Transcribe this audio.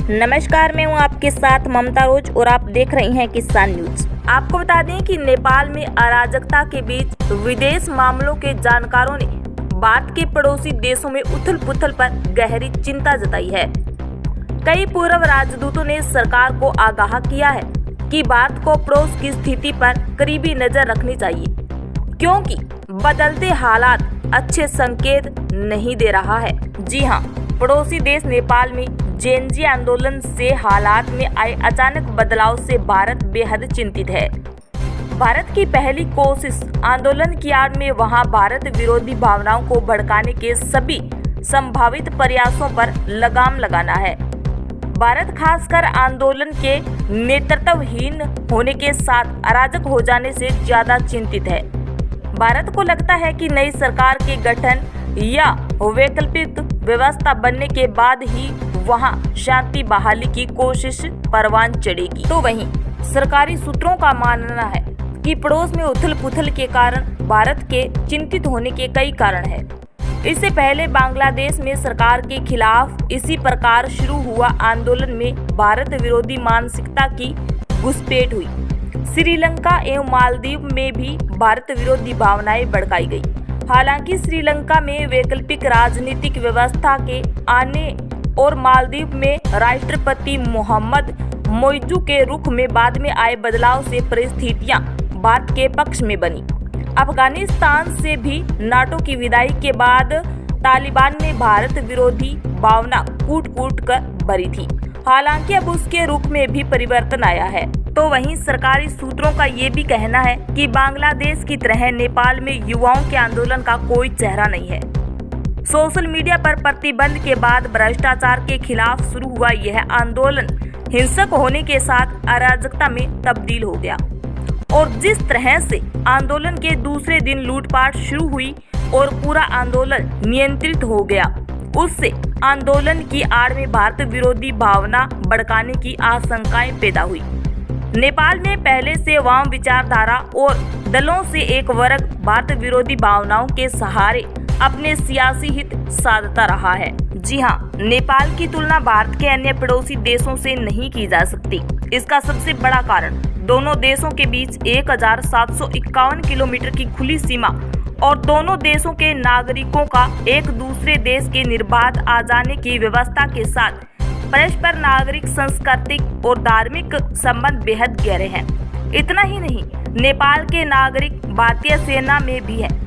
नमस्कार, मैं हूं आपके साथ ममता रोज और आप देख रही हैं किसान न्यूज। आपको बता दें कि नेपाल में अराजकता के बीच विदेश मामलों के जानकारों ने भारत के पड़ोसी देशों में उथल-पुथल पर गहरी चिंता जताई है। कई पूर्व राजदूतों ने सरकार को आगाह किया है कि भारत को पड़ोस की स्थिति पर करीबी नजर रखनी चाहिए, क्योंकि बदलते हालात अच्छे संकेत नहीं दे रहा है। जी हां, पड़ोसी देश नेपाल में जेनजी आंदोलन से हालात में आए अचानक बदलाव से भारत बेहद चिंतित है। भारत की पहली कोशिश आंदोलन की आड़ में वहां भारत विरोधी भावनाओं को भड़काने के सभी संभावित प्रयासों पर लगाम लगाना है। भारत खासकर आंदोलन के नेतृत्वहीन होने के साथ अराजक हो जाने से ज्यादा चिंतित है। भारत को लगता है कि नई सरकार के गठन या वैकल्पिक व्यवस्था बनने के बाद ही वहां शांति बहाली की कोशिश परवान चढ़ेगी। तो वहीं सरकारी सूत्रों का मानना है कि पड़ोस में उथल-पुथल के कारण भारत के चिंतित होने के कई कारण हैं। इससे पहले बांग्लादेश में सरकार के खिलाफ इसी प्रकार शुरू हुआ आंदोलन में भारत विरोधी मानसिकता की घुसपैठ हुई। श्रीलंका एवं मालदीव में भी भारत विरोधी भावनाएं भड़काई गई। हालांकि श्रीलंका में वैकल्पिक राजनीतिक व्यवस्था के आने और मालदीव में राष्ट्रपति मोहम्मद मोइजू के रुख में बाद में आए बदलाव से परिस्थितियां भारत के पक्ष में बनी। अफगानिस्तान से भी नाटो की विदाई के बाद तालिबान ने भारत विरोधी भावना कूट-कूट कर भरी थी। हालांकि अब उसके रुख में भी परिवर्तन आया है। तो वहीं सरकारी सूत्रों का ये भी कहना है कि बांग्लादेश की तरह नेपाल में युवाओं के आंदोलन का कोई चेहरा नहीं है। सोशल मीडिया पर प्रतिबंध के बाद भ्रष्टाचार के खिलाफ शुरू हुआ यह आंदोलन हिंसक होने के साथ अराजकता में तब्दील हो गया और जिस तरह से आंदोलन के दूसरे दिन लूटपाट शुरू हुई और पूरा आंदोलन नियंत्रित हो गया, उससे आंदोलन की आड़ में भारत विरोधी भावना भड़काने की आशंकाएं पैदा हुई। नेपाल में पहले से वाम विचारधारा और दलों से एक वर्ग भारत विरोधी भावनाओं के सहारे अपने सियासी हित साधता रहा है। जी हाँ, नेपाल की तुलना भारत के अन्य पड़ोसी देशों से नहीं की जा सकती। इसका सबसे बड़ा कारण दोनों देशों के बीच 1751 किलोमीटर की खुली सीमा और दोनों देशों के नागरिकों का एक दूसरे देश के निर्बाध आ जाने की व्यवस्था के साथ परस्पर नागरिक, सांस्कृतिक और धार्मिक संबंध बेहद गहरे हैं। इतना ही नहीं, नेपाल के नागरिक भारतीय सेना में भी हैं।